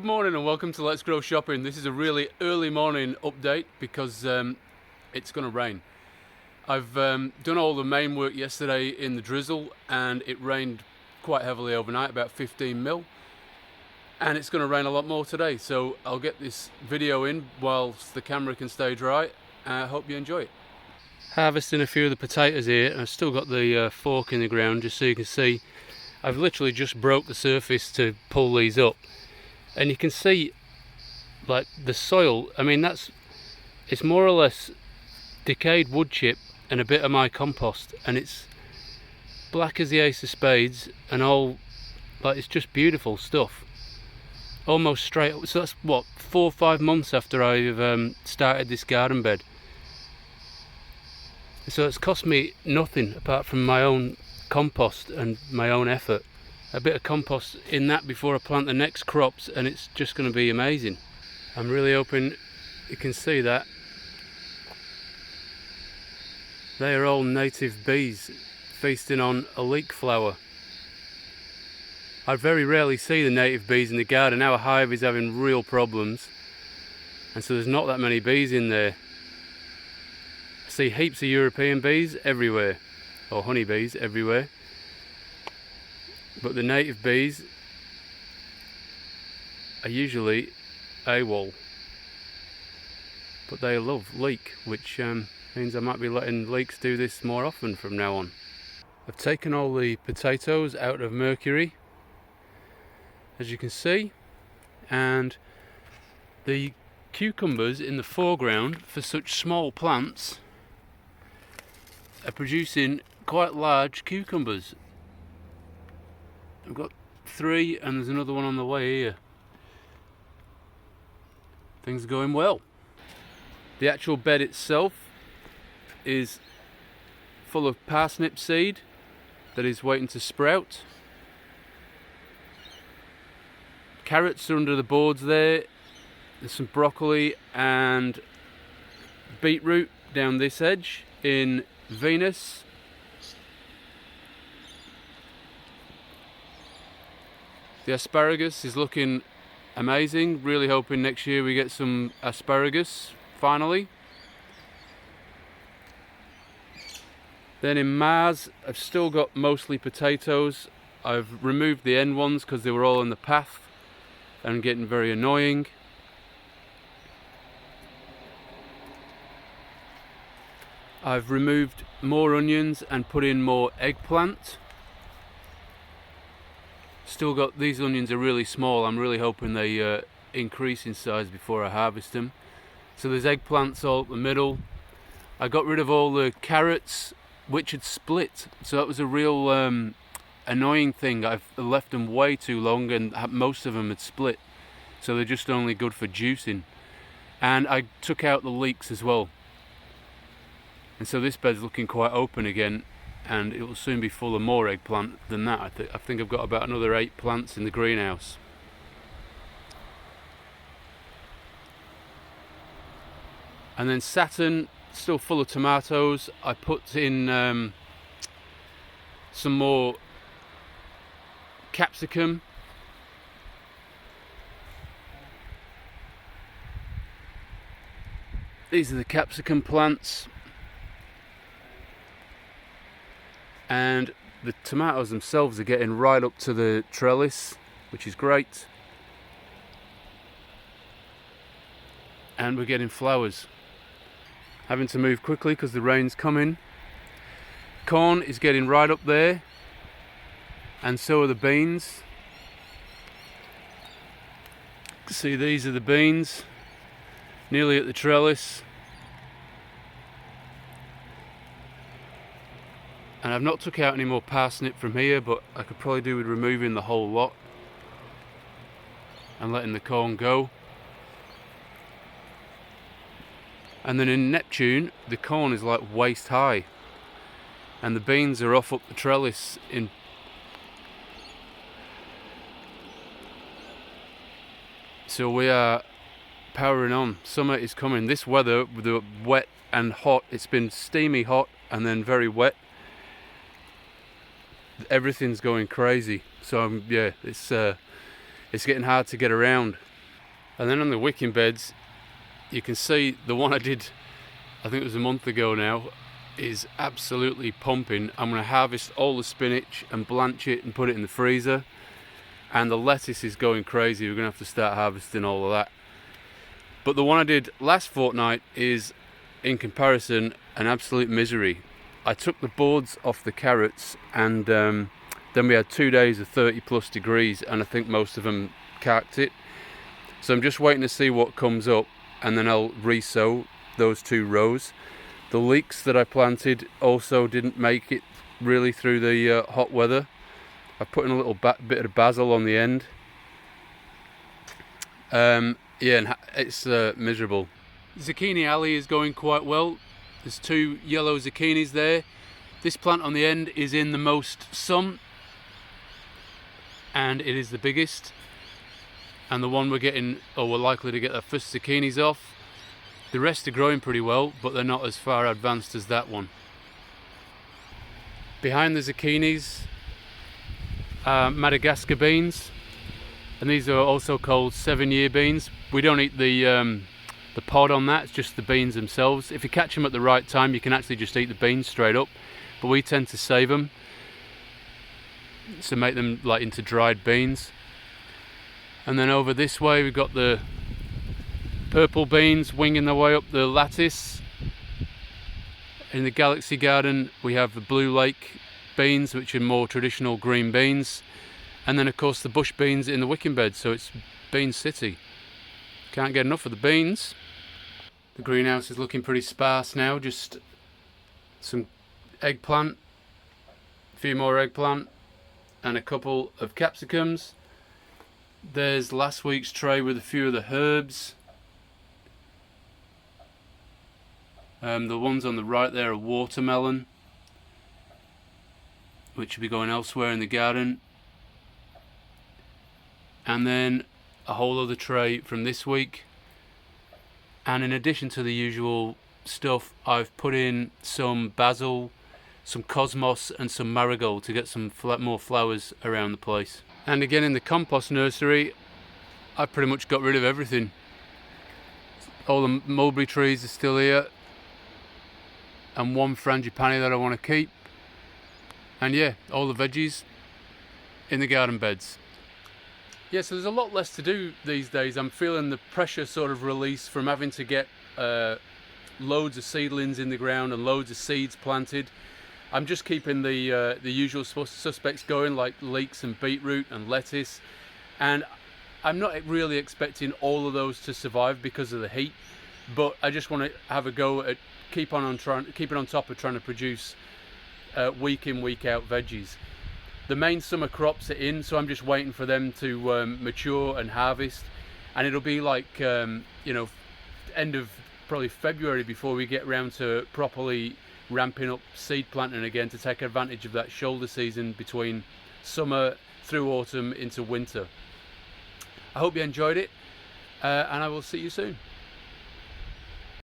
Good morning and welcome to Let's Grow Shopping. This is a really early morning update because it's going to rain. I've done all the main work yesterday in the drizzle and it rained quite heavily overnight, about 15 mil. And it's going to rain a lot more today, so I'll get this video in whilst the camera can stay dry. I hope you enjoy it. Harvesting a few of the potatoes here, and I've still got the fork in the ground just so you can see. I've literally just broke the surface to pull these up. And you can see like the soil, I mean it's more or less decayed wood chip and a bit of my compost, and it's black as the ace of spades and all, like it's just beautiful stuff. Almost straight up, so that's what, 4 or 5 months after I've started this garden bed. So it's cost me nothing apart from my own compost and my own effort. A bit of compost in that before I plant the next crops, and it's just going to be amazing. I'm really hoping you can see that. They are all native bees feasting on a leek flower. I very rarely see the native bees in the garden. Our hive is having real problems, and so there's not that many bees in there. I see heaps of European bees everywhere, or honeybees everywhere. But the native bees are usually AWOL. But they love leek, which means I might be letting leeks do this more often from now on. I've taken all the potatoes out of mercury, as you can see, and the cucumbers in the foreground for such small plants are producing quite large cucumbers. I've got 3 and there's another one on the way here. Things are going well. The actual bed itself is full of parsnip seed that is waiting to sprout. Carrots are under the boards there. There's some broccoli and beetroot down this edge in Venus. The asparagus is looking amazing. Really hoping next year we get some asparagus finally. Then in Mars, I've still got mostly potatoes. I've removed the end ones because they were all in the path and getting very annoying. I've removed more onions and put in more eggplant. Still got, these onions are really small. I'm really hoping they increase in size before I harvest them. So there's eggplants all up the middle. I got rid of all the carrots which had split, so that was a real annoying thing. I've left them way too long and most of them had split, so they're just only good for juicing. And I took out the leeks as well, and so this bed's looking quite open again, and it will soon be full of more eggplant than that. I think I've got about another 8 plants in the greenhouse. And then Saturn, still full of tomatoes. I put in some more capsicum. These are the capsicum plants. And the tomatoes themselves are getting right up to the trellis, which is great. And we're getting flowers. Having to move quickly because the rain's coming. Corn is getting right up there, and so are the beans. See, these are the beans, nearly at the trellis. And I've not took out any more parsnip from here, but I could probably do with removing the whole lot and letting the corn go. And then in Neptune, the corn is like waist high, and the beans are off up the trellis in. So we are powering on. Summer is coming. This weather, with the wet and hot, it's been steamy hot and then very wet. Everything's going crazy. So yeah, it's getting hard to get around. And then on the wicking beds, you can see the one I did, I think it was a month ago now, is absolutely pumping. I'm going to harvest all the spinach and blanch it and put it in the freezer. And the lettuce is going crazy. We're going to have to start harvesting all of that. But the one I did last fortnight is, in comparison, an absolute misery. I took the boards off the carrots, and then we had 2 days of 30+ degrees, and I think most of them carked it. So I'm just waiting to see what comes up, and then I'll re-sow those 2 rows. The leeks that I planted also didn't make it really through the hot weather. I put in a little bit of basil on the end. Yeah, and it's miserable. Zucchini alley is going quite well. There's 2 yellow zucchinis there. This plant on the end is in the most sun, and it is the biggest. And the one we're likely to get our first zucchinis off. The rest are growing pretty well, but they're not as far advanced as that one. Behind the zucchinis are Madagascar beans, and these are also called 7-year beans. We don't eat the pod on that, it's just the beans themselves. If you catch them at the right time, you can actually just eat the beans straight up, but we tend to save them to make them like into dried beans. And then over this way we've got the purple beans winging their way up the lattice. In the Galaxy Garden we have the Blue Lake beans, which are more traditional green beans, and then of course the bush beans in the wicking bed, so it's bean city. Can't get enough of the beans. The greenhouse is looking pretty sparse now, just some eggplant, a few more eggplant, and a couple of capsicums. There's last week's tray with a few of the herbs. The ones on the right there are watermelon, which will be going elsewhere in the garden. And then a whole other tray from this week. And in addition to the usual stuff, I've put in some basil, some cosmos and some marigold to get some more flowers around the place. And again, in the compost nursery, I pretty much got rid of everything. All the mulberry trees are still here, and 1 frangipani that I want to keep. And yeah, all the veggies in the garden beds. Yeah, so there's a lot less to do these days. I'm feeling the pressure sort of release from having to get loads of seedlings in the ground and loads of seeds planted. I'm just keeping the usual suspects going, like leeks and beetroot and lettuce, and I'm not really expecting all of those to survive because of the heat, but I just want to have a go at keeping on top of trying to produce week in, week out veggies. The main summer crops are in, so I'm just waiting for them to mature and harvest, and it'll be like end of probably February before we get around to properly ramping up seed planting again to take advantage of that shoulder season between summer through autumn into winter. I hope you enjoyed it, and I will see you soon.